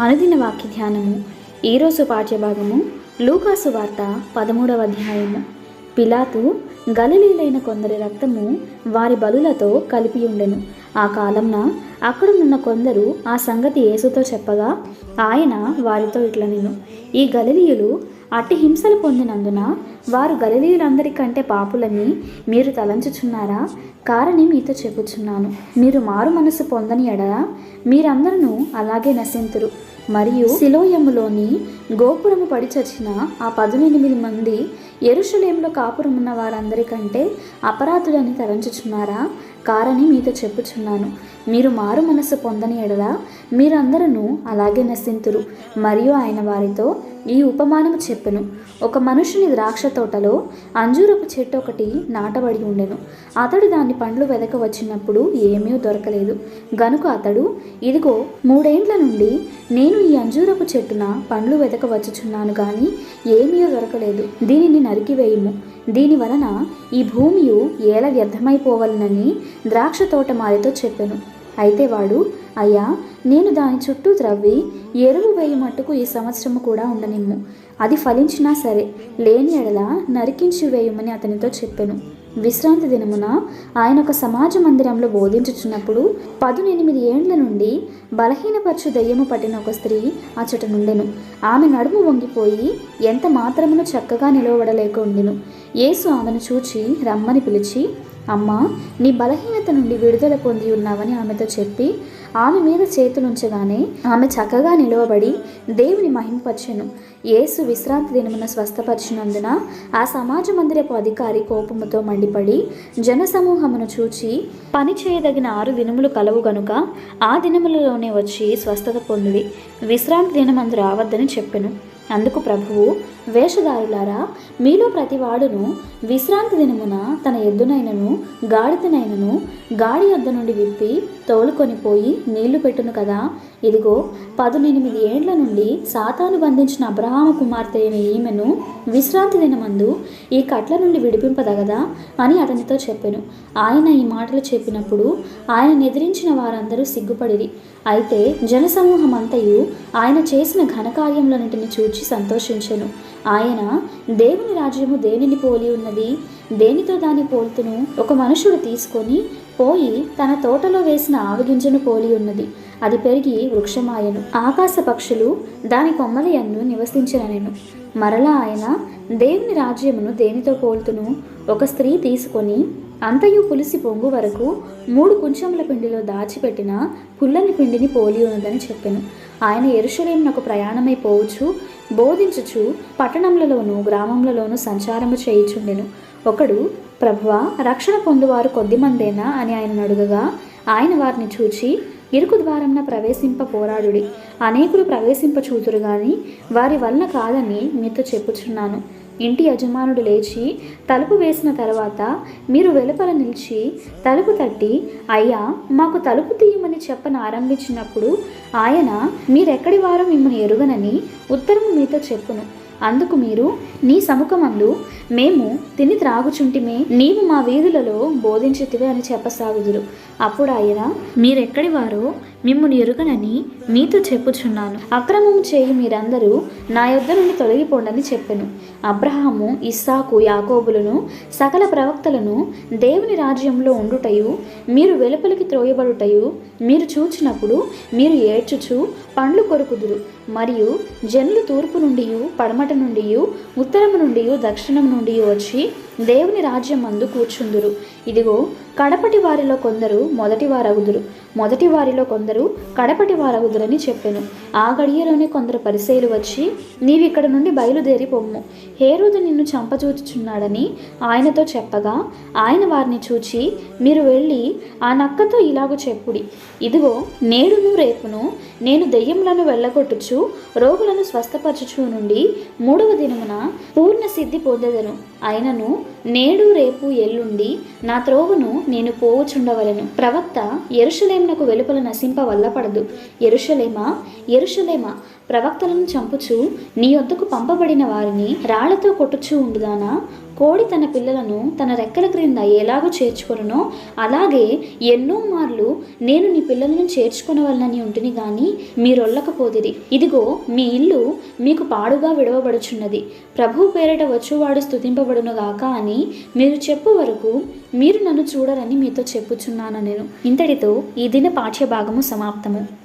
అనుదిన వాక్య ధ్యానము. ఈరోజు పాఠ్యభాగము లూకాసు వార్త 13వ అధ్యాయము. పిలాతు గలిలీయులైన కొందరి రక్తము వారి బలులతో కలిపి ఉండెను. ఆ కాలంన అక్కడున్న కొందరు ఆ సంగతి యేసుతో చెప్పగా ఆయన వారితో ఇట్లనెను, ఈ గలిలీయులు అట్టి హింసలు పొందినందున వారు గలిలీయులందరికంటే పాపులని మీరు తలంచుచున్నారా? కారణం మీతో చెప్పుచున్నాను, మీరు మారు మనసు పొందని ఎడల మీరందరూ అలాగే నశింతురు. మరియు సిలోయములోని గోపురము పడి చచ్చిన ఆ 18 మంది యెరూషలేములో కాపురమున్న వారందరికంటే అపరాధులని తలంచుచున్నారా? కారణం మీతో చెప్పుచున్నాను, మీరు మారు మనసు పొందని ఎడల మీరందరూ అలాగే నశింతురు. మరియు ఆయన వారితో ఈ ఉపమానము చెప్పెను. ఒక మనుషుని ద్రాక్ష తోటలో అంజూరపు చెట్టు ఒకటి నాటబడి ఉండెను. అతడు దాని పండ్లు వెదక వచ్చినప్పుడు ఏమీ దొరకలేదు గనుక అతడు, ఇదిగో 3 ఏండ్ల నుండి నేను ఈ అంజూరపు చెట్టున పండ్లు వెదక వచ్చుచున్నాను గాని ఏమీ దొరకలేదు, దీనిని నరికివేయుము, దీని వలన ఈ భూమియు ఏల వ్యర్థమైపోవలనని ద్రాక్ష తోటమాలితో చెప్పెను. అయితే వాడు, అయ్యా, నేను దాని చుట్టూ త్రవ్వి ఎరువు వేయి మట్టుకు ఈ సంవత్సరము కూడా ఉండనిమ్ము, అది ఫలించినా సరే, లేని ఎడల నరికించి వేయమని అతనితో చెప్పెను. విశ్రాంతి దినమున ఆయన ఒక సమాజ మందిరంలో బోధించుచున్నప్పుడు 18 ఏండ్ల నుండి బలహీనపరచు దెయ్యము పట్టిన ఒక స్త్రీ అచట నుండెను. ఆమె నడుము వంగిపోయి ఎంత మాత్రమును చక్కగా నిలవబడలేక ఉండెను. యేసు ఆమెను చూచి రమ్మని పిలిచి, అమ్మా, నీ బలహీనత నుండి విడుదల పొంది ఉన్నావని ఆమెతో చెప్పి ఆమె మీద చేతులుంచగానే ఆమె చక్కగా నిలవబడి దేవుని మహిమపరచెను. యేసు విశ్రాంతి దినమున స్వస్థపరిచినందున ఆ సమాజ మందిరపు అధికారి కోపముతో మండిపడి జనసమూహమును చూచి, పని చేయదగిన 6 దినములు కలవు గనుక ఆ దినములలోనే వచ్చి స్వస్థత పొందుడి, విశ్రాంతి దినమందు రావద్దని చెప్పెను. అందుకు ప్రభువు, వేషధారులారా, మీలో ప్రతివాడును విశ్రాంతి దినమున తన ఎద్దునైనను గాడిదనైనను గాడి యొద్ద నుండి విప్పి తోలుకొని పోయి నీళ్లు పెట్టును కదా. ఇదిగో 18 ఏండ్ల నుండి సాతాను బంధించిన అబ్రహాము కుమార్తె అయిన ఈమెను విశ్రాంతి దినమందు ఈ కట్ల నుండి విడిపింపదగదా అని అతనితో చెప్పెను. ఆయన ఈ మాటలు చెప్పినప్పుడు ఆయన ఎదిరించిన వారందరూ సిగ్గుపడిరి. అయితే జనసమూహమంతయు ఆయన చేసిన ఘనకార్యములన్నిటిని చూచి సంతోషించెను. ఆయన, దేవుని రాజ్యము దేనిని పోలి ఉన్నది, దేనితో దాన్ని పోల్తును? ఒక మనుషుడు తీసుకొని పోయి తన తోటలో వేసిన ఆవగింజను పోలి ఉన్నది. అది పెరిగి వృక్షమాయను, ఆకాశ పక్షులు దాని కొమ్మల యందు నివసించిననెను. మరలా ఆయన, దేవుని రాజ్యమును దేనితో పోల్తును? ఒక స్త్రీ తీసుకొని అంతయు పులిసి పొంగు వరకు 3 కుంచముల పిండిలో దాచిపెట్టిన పుల్లని పిండిని పోలి ఉన్నదని చెప్పెను. ఆయన యెరూషలేమునకు ప్రయాణమై పోవచ్చు బోధించుచు పట్టణములలోను గ్రామములలోను సంచారము చేయుచుండెను. ఒకడు, ప్రభువా, రక్షణ పొందువారు కొద్దిమందేనా అని ఆయనను అడుగగా ఆయన వారిని చూచి, ఇరుకు ద్వారంన ప్రవేశింప పోరాడుడి, అనేకులు ప్రవేశింప చూతురు గాని వారి వలన కాదని మీతో చెప్పుచున్నాను. ఇంటి యజమానుడు లేచి తలుపు వేసిన తర్వాత మీరు వెలుపల నిలిచి తలుపు తట్టి, అయ్యా, మాకు తలుపు తీయమని చెప్పని ఆరంభించినప్పుడు ఆయన, మీరెక్కడి వారో మిమ్మల్ని ఎరుగనని ఉత్తరము మీతో చెప్పును. అందుకు మీరు, నీ సముఖమందు మేము తిని త్రాగుచుంటిమే, నీవు మా వీధులలో బోధించితివే అని చెప్పసాగుదురు. అప్పుడు ఆయన, మీరెక్కడి వారో మిమ్మును ఎరుగనని మీతో చెప్పుచున్నాను, అక్రమము చేయి మీరందరూ నా యొద్ద నుండి తొలగిపోండని చెప్పెను. అబ్రహాము, ఇస్సాకు, యాకోబులను సకల ప్రవక్తలను దేవుని రాజ్యంలో ఉండుటయు మీరు వెలుపలికి త్రోయబడుటయు మీరు చూచినప్పుడు మీరు ఏడ్చుచు పండ్లు కొరుకుదురు. మరియు జనులు తూర్పు నుండి, పడమట నుండి, ఉత్తరము నుండి, దక్షిణం నుండి వచ్చి దేవుని రాజ్యం మందు కూర్చుందురు. ఇదిగో, కడపటి వారిలో కొందరు మొదటి వారగుదురు, మొదటి వారిలో కొందరు కడపటి వారగుదురని చెప్పెను. ఆ గడియలోనే కొందరు పరిసయ్యులు వచ్చి, నీవిక్కడ నుండి బయలుదేరి పొమ్ము, హేరోదు నిన్ను చంపచూచుచున్నాడని ఆయనతో చెప్పగా ఆయన వారిని చూచి, మీరు వెళ్ళి ఆ నక్కతో ఇలాగూ చెప్పుడి, ఇదిగో, నేడును రేపును నేను దెయ్యములను వెళ్ళగొట్టుచు రోగులను స్వస్థపరచుచు నుండి 3వ దినమున పూర్ణ సిద్ధి పొందెదను. అయినను నేడు రేపు ఎల్లుండి నా త్రోవను నేను పోవుచుండవలెను. ప్రవక్త యెరూషలేమునకు వెలుపల నశింప వల్లపడదు. యెరూషలేమా, యెరూషలేమా, ప్రవక్తలను చంపుచు నీ యొద్దకు పంపబడిన వారిని రాళ్లతో కొట్టుచూ ఉండుదానా? కోడి తన పిల్లలను తన రెక్కల క్రింద ఎలాగో చేర్చుకొనునో అలాగే ఎన్నో మార్లు నేను నీ పిల్లలను చేర్చుకొనవలనని ఉంటుని గాని మీరొల్లకపోదిరి. ఇదిగో మీ ఇల్లు మీకు పాడుగా విడవబడుచున్నది. ప్రభు పేరిట వచ్చువాడు స్తుతింపబడునుగాక అని మీరు చెప్పు వరకు మీరు నన్ను చూడరని మీతో చెప్పుచున్నాను నేను. ఇంతటితో ఈ దిన పాఠ్య భాగము సమాప్తము.